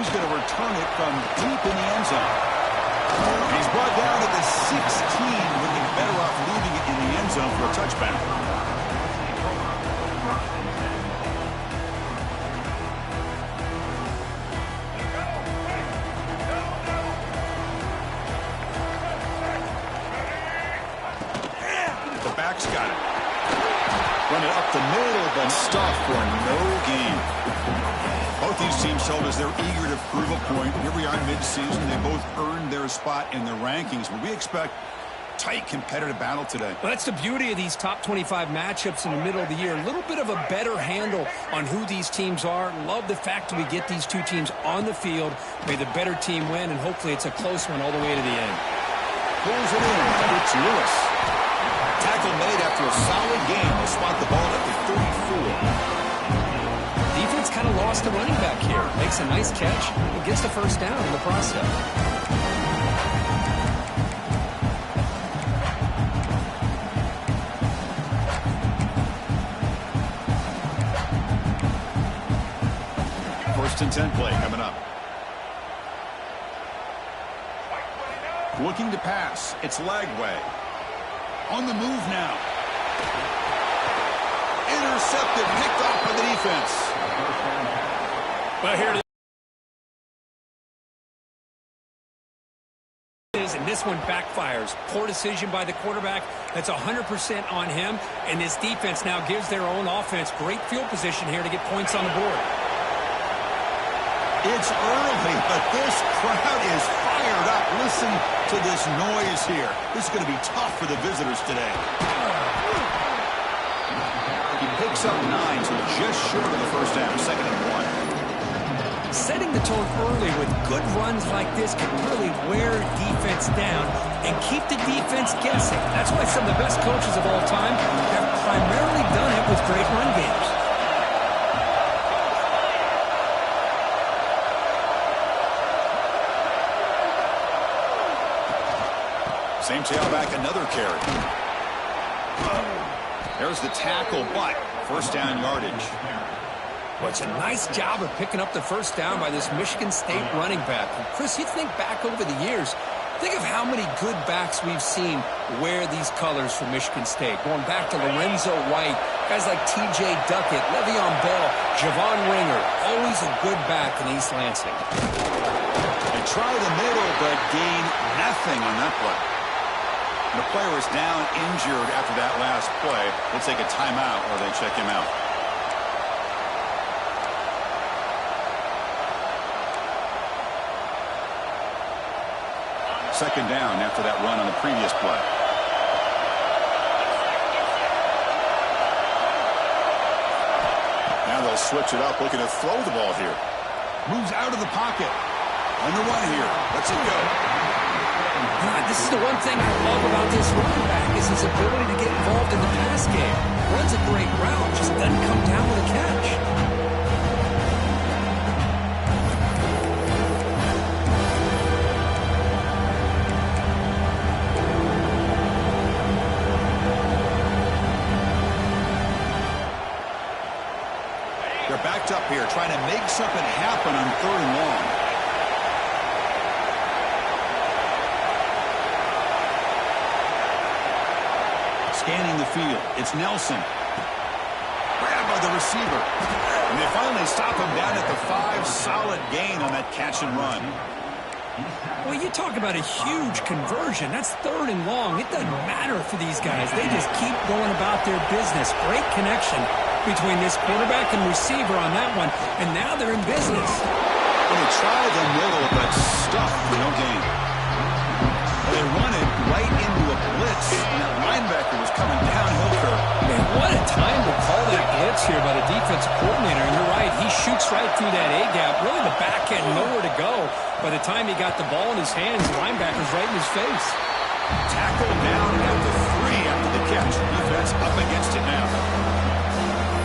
he's going to return it from deep in the end zone. He's brought down at the 16, looking better off leaving it in the end zone for a touchback. The back's got it. Run it up the middle, but stuffed for no gain. Both these teams told us they're eager to prove a point. Here we are mid-season. They both earned their spot in the rankings, but we expect tight competitive battle today. Well, that's the beauty of these top 25 matchups in the middle of the year. A little bit of a better handle on who these teams are. Love the fact that we get these two teams on the field. May the better team win, and hopefully it's a close one all the way to the end. Pulls it in. It's Lewis. Tackle made after a solid game. They spot the ball at the 34. Defense kind of lost the running back here. Makes a nice catch and gets the first down in the process. First and 10 play coming up. Looking to pass. It's Lagway. On the move now. Intercepted, picked off by the defense. Well, here it is, and this one backfires. Poor decision by the quarterback. That's 100% on him, and this defense now gives their own offense great field position here to get points on the board. It's early, but this crowd is fired up. Listen to this noise here. This is going to be tough for the visitors today. He picks up 9, so just short of the first down, 2nd and 1. Setting the tone early with good runs like this can really wear defense down and keep the defense guessing. That's why some of the best coaches of all time have primarily done it with great run games. Same tailback, another carry. There's the tackle, but first down yardage. Well, it's a nice job of picking up the first down by this Michigan State running back. And Chris, you think back over the years, think of how many good backs we've seen wear these colors for Michigan State. Going back to Lorenzo White, guys like T.J. Duckett, Le'Veon Bell, Javon Ringer, always a good back in East Lansing. They try the middle, but gain nothing on that play. The player was down injured after that last play. They take a timeout or they check him out. Second down after that run on the previous play. Now they'll switch it up, looking to throw the ball here. Moves out of the pocket. On the run here. Lets it go. This is the one thing I love about this running back is his ability to get involved in the pass game. Runs a great route, just doesn't come down with a catch. They're backed up here, trying to make something happen on 3rd and long. Scanning the field. It's Nelson. Grabbed by the receiver. And they finally stop him down at the 5. Solid gain on that catch and run. Well, you talk about a huge conversion. That's 3rd and long. It doesn't matter for these guys. They just keep going about their business. Great connection between this quarterback and receiver on that one. And now they're in business. And they try the middle, but stuffed for no gain. They run it right into a blitz, and that linebacker was coming downhill curve. Man, what a time to call that blitz here by the defensive coordinator. And you're right, he shoots right through that A-gap. Really, the back had nowhere to go. By the time he got the ball in his hands, the linebacker's right in his face. Tackle down at the 3 after the catch. Defense up against it now.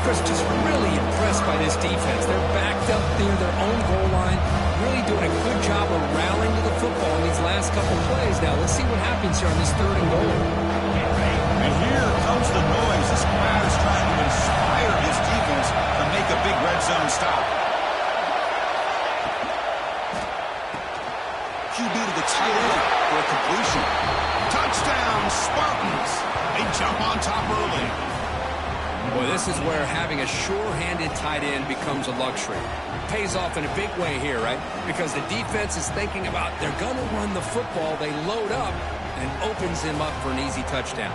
Chris, just really impressed by this defense. They're backed up near their own goal line, really doing a good job of rallying to the football in these last couple plays. Now, let's see what happens here on this 3rd and goal. And here comes the noise. This crowd is trying to inspire his defense to make a big red zone stop. stop early. Boy, this is where having a sure-handed tight end becomes a luxury. Pays off in a big way here, right? Because the defense is thinking about they're going to run the football. They load up and opens him up for an easy touchdown.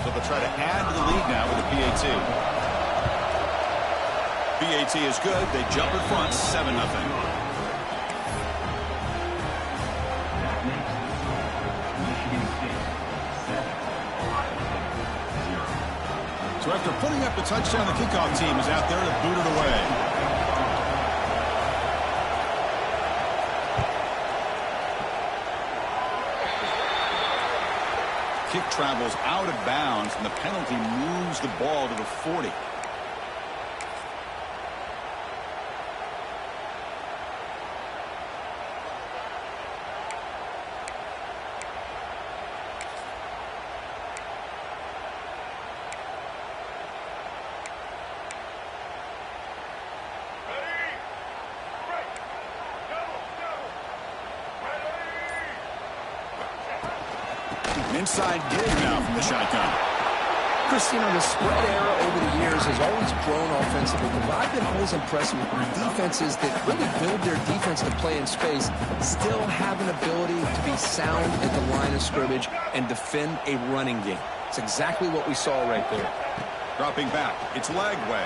So they'll try to add to the lead now with a PAT. PAT is good. They jump in front, 7-0. So after putting up the touchdown, the kickoff team is out there to boot it away. Kick travels out of bounds, and the penalty moves the ball to the 40. Inside dig now from the shotgun. Chris, you know, the spread era over the years has always grown offensively, but I've been always impressed with defenses that really build their defense to play in space, still have an ability to be sound at the line of scrimmage and defend a running game. It's exactly what we saw right there. Dropping back. It's Lagway.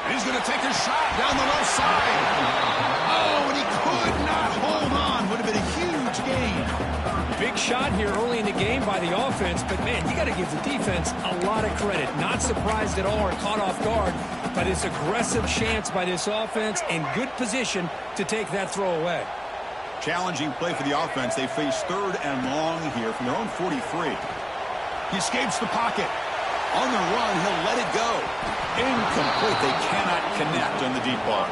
And he's going to take a shot down the left side. Oh, and he could not hold on. Would have been a huge gain. Big shot here early in the game by the offense, but, man, you got to give the defense a lot of credit. Not surprised at all or caught off guard by this aggressive chance by this offense and good position to take that throw away. Challenging play for the offense. They face 3rd and long here from their own 43. He escapes the pocket. On the run, he'll let it go. Incomplete. They cannot connect on the deep ball.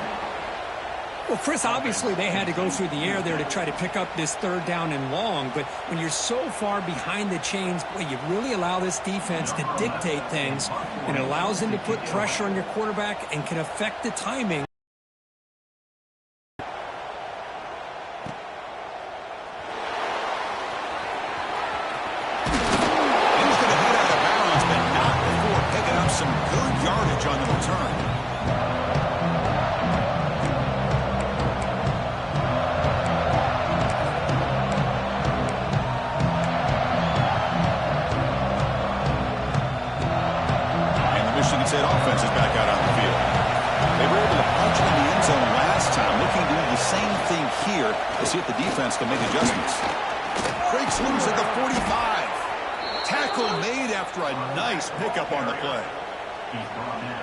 Well, Chris, obviously they had to go through the air there to try to pick up this 3rd down and long, but when you're so far behind the chains, boy, you really allow this defense to dictate things, and it allows them to put pressure on your quarterback and can affect the timing. He's going to head out of bounds, but not before picking up some good yardage on the return. Said offense is back out on the field. They were able to punch it in the end zone last time, looking to do the same thing here to see if the defense can make adjustments. Breaks loose at the 45. Tackle made after a nice pickup on the play.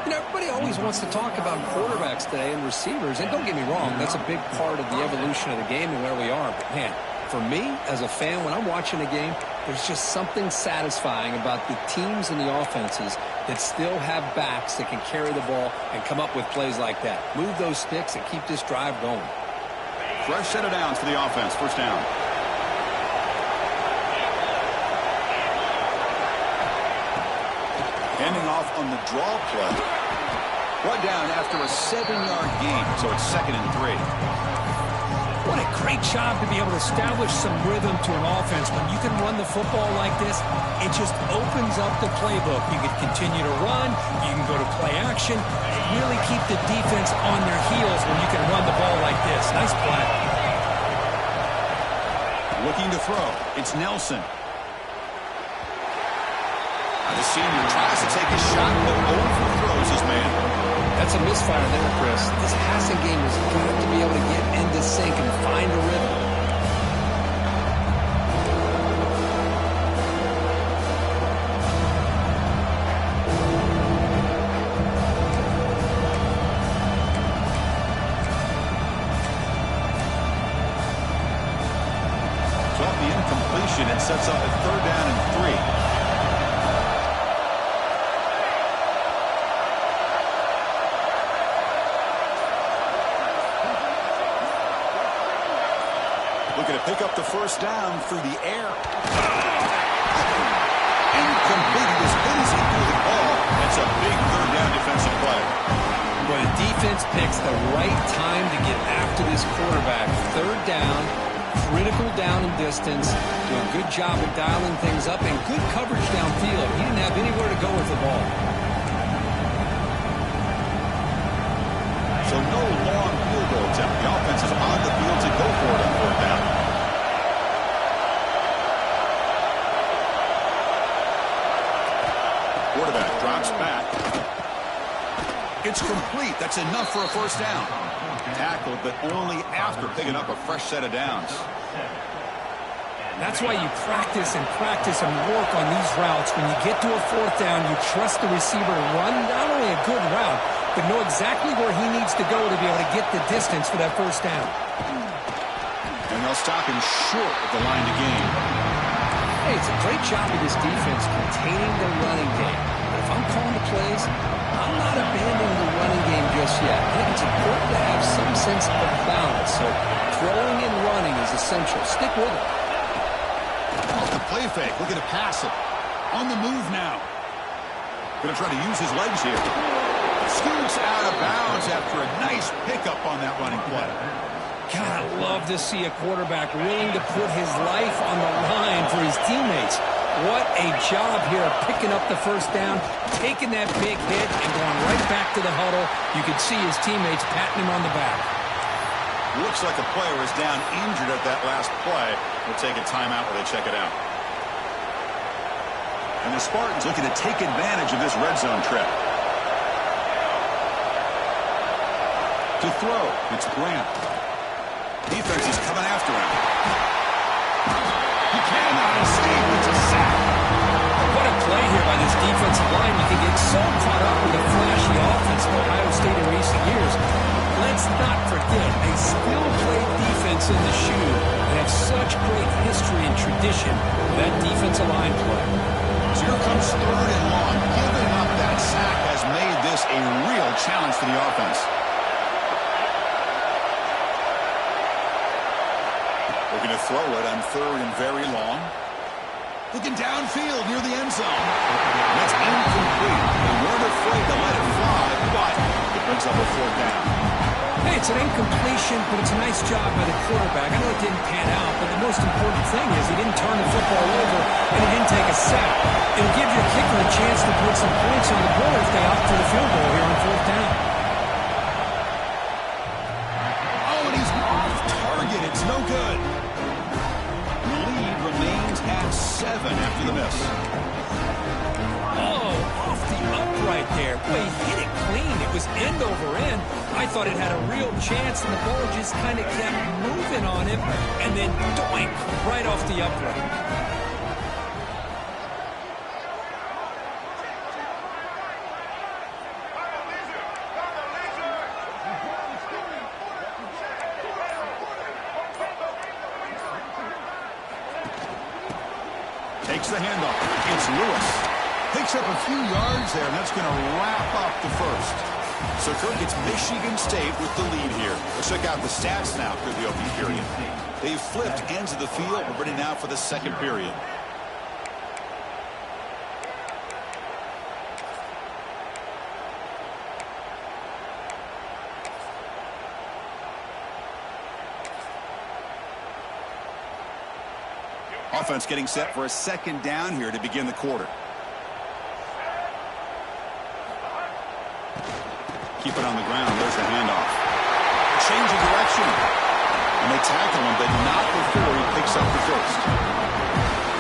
You know, everybody always wants to talk about quarterbacks today and receivers, and don't get me wrong, that's a big part of the evolution of the game and where we are. But, man, for me, as a fan, when I'm watching a game, there's just something satisfying about the teams and the offenses that still have backs that can carry the ball and come up with plays like that. Move those sticks and keep this drive going. Fresh set of downs for the offense. First down. Handing off on the draw play. One down after a 7-yard gain, so it's 2nd and 3. What a great job to be able to establish some rhythm to an offense. When you can run the football like this, it just opens up the playbook. You can continue to run. You can go to play action. Really keep the defense on their heels when you can run the ball like this. Nice play. Looking to throw. It's Nelson. The senior tries to take a shot, but overthrows his man. That's a misfire there, Chris. This passing game has got to be able to get into sync and find a rhythm. So off the incompletion, it sets up a 3rd down and 3. Looking to pick up the first down through the air. Incomplete. He was hit as he threw the ball. That's a big 3rd down defensive play. Well, the defense picks the right time to get after this quarterback. 3rd down, Critical down and distance. Do a good job of dialing things up and good coverage downfield. He didn't have anywhere to go with the ball. So no long field goal attempt. The offense is on the field to go for it on fourth down. Quarterback drops back. It's complete. That's enough for a first down. Tackled, but only after picking up a fresh set of downs. That's why you practice and work on these routes. When you get to a fourth down, you trust the receiver to run not only a good route, but know exactly where he needs to go to be able to get the distance for that first down. And they'll stop him short of the line to gain. Hey, it's a great job of this defense containing the running game. But if I'm calling the plays, I'm not abandoning the running game just yet. I think it's important to have some sense of balance. So throwing and running is essential. Stick with it. Off the play fake, looking to pass it. On the move now. Going to try to use his legs here. Scoots out of bounds after a nice pickup on that running play. God, I love to see a quarterback willing to put his life on the line for his teammates. What a job here of picking up the first down, taking that big hit, and going right back to the huddle. You could see his teammates patting him on the back. Looks like a player is down injured at that last play. We'll take a timeout while they check it out. And the Spartans looking to take advantage of this red zone trip. To throw, it's Grant. Defense is coming after him. He cannot escape. It's a sack. What a play here by this defensive line. You can get so caught up with the flashy offense of Ohio State in recent years. Let's not forget a skill-played defense in the shoe. They have such great history and tradition with that defensive line play. So here comes third and long. Giving up that sack has made this a real challenge for the offense. Looking to throw it on third and very long. Looking downfield near the end zone. That's incomplete. They weren't afraid to let it fly, but it brings up a fourth down. Hey, it's an incompletion, but it's a nice job by the quarterback. I know it didn't pan out, but the most important thing is he didn't turn the football over and he didn't take a sack. It'll give your kicker a chance to put some points on the board if they opt for the field goal here on fourth down. Oh, and he's off target. It's no good. Lead remains at 7 after the miss. Oh, off the upright there. Boy, he hit it clean. It was end over end. I thought it had a real chance, and the ball just kind of kept moving on him, and then doink, right off the upright. Takes the handoff. It's Lewis. Picks up a few yards there, and that's going to wrap up the first. So Kirk, it's Michigan State with the lead here. Let's check out the stats now for the opening period. They've flipped ends of the field. We're ready now for the second period. Offense getting set for a second down here to begin the quarter. Keep it on the ground. There's the handoff. Change of direction. And they tackle him, but not before he picks up the first.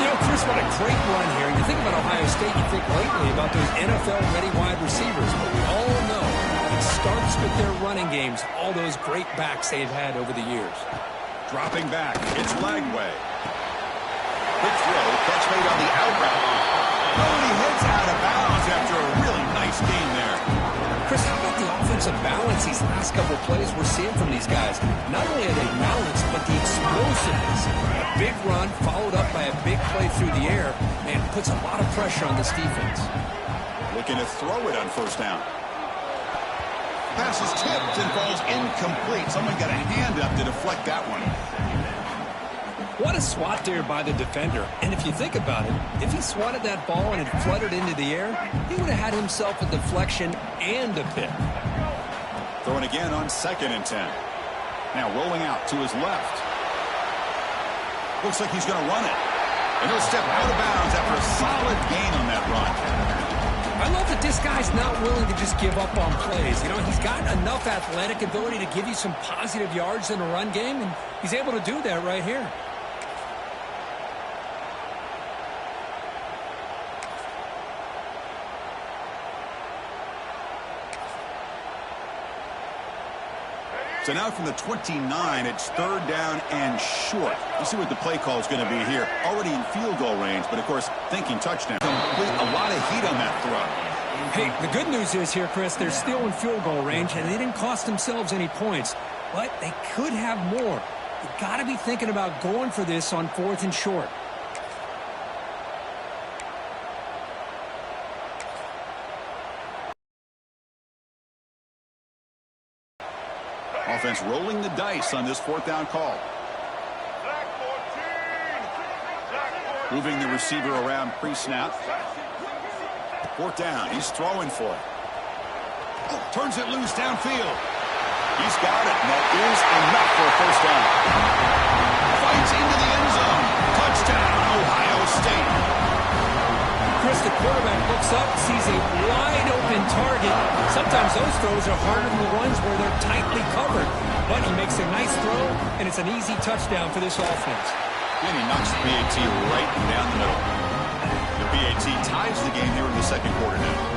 You know, Chris, what a great run here. You think about Ohio State, you think lately about those NFL-ready wide receivers. But we all know it starts with their running games, all those great backs they've had over the years. Dropping back. It's Lagway. Quick throw. Catch made on the out route. Oh, and he heads out of bounds after a really nice game there. Chris, how about the offensive balance these last couple of plays we're seeing from these guys? Not only are they balanced, but the explosiveness. A big run followed up by a big play through the air, man, puts a lot of pressure on this defense. Looking to throw it on first down. Pass is tipped and falls incomplete. Someone got a hand up to deflect that one. What a swat there by the defender. And if you think about it, if he swatted that ball and it fluttered into the air, he would have had himself a deflection and a pick. Throwing again on 2nd and 10. Now rolling out to his left. Looks like he's going to run it. And he'll step out of bounds after a solid gain on that run. I love that this guy's not willing to just give up on plays. You know, he's got enough athletic ability to give you some positive yards in a run game, and he's able to do that right here. So now from the 29, it's third down and short. You see what the play call is going to be here. Already in field goal range, but of course, thinking touchdown. A lot of heat on that throw. Hey, the good news is here, Chris, they're still in field goal range, and they didn't cost themselves any points. But they could have more. You got to be thinking about going for this on 4th and short. Offense rolling the dice on this 4th down call. Moving the receiver around pre-snap. 4th down. He's throwing for it. Oh, turns it loose downfield. He's got it, and that is enough for a first down. Fights into the end zone. Touchdown, Ohio State. Chris, the quarterback looks up, sees a wide-open target. Sometimes those throws are harder than the ones where they're tightly covered. But he makes a nice throw, and it's an easy touchdown for this offense. And he knocks the PAT right down the middle. The PAT ties the game here in the second quarter now.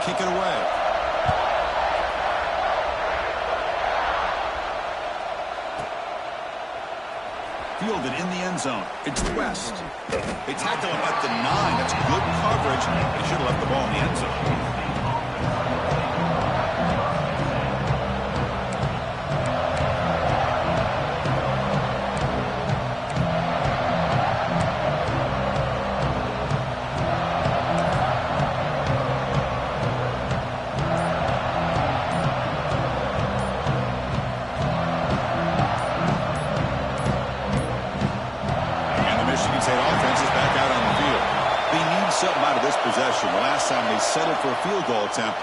Kick it away. Fielded in the end zone. It's West. They tackle him at the 9. That's good coverage. They should have left the ball in the end zone. Something out of this possession. The last time they settled for a field goal attempt,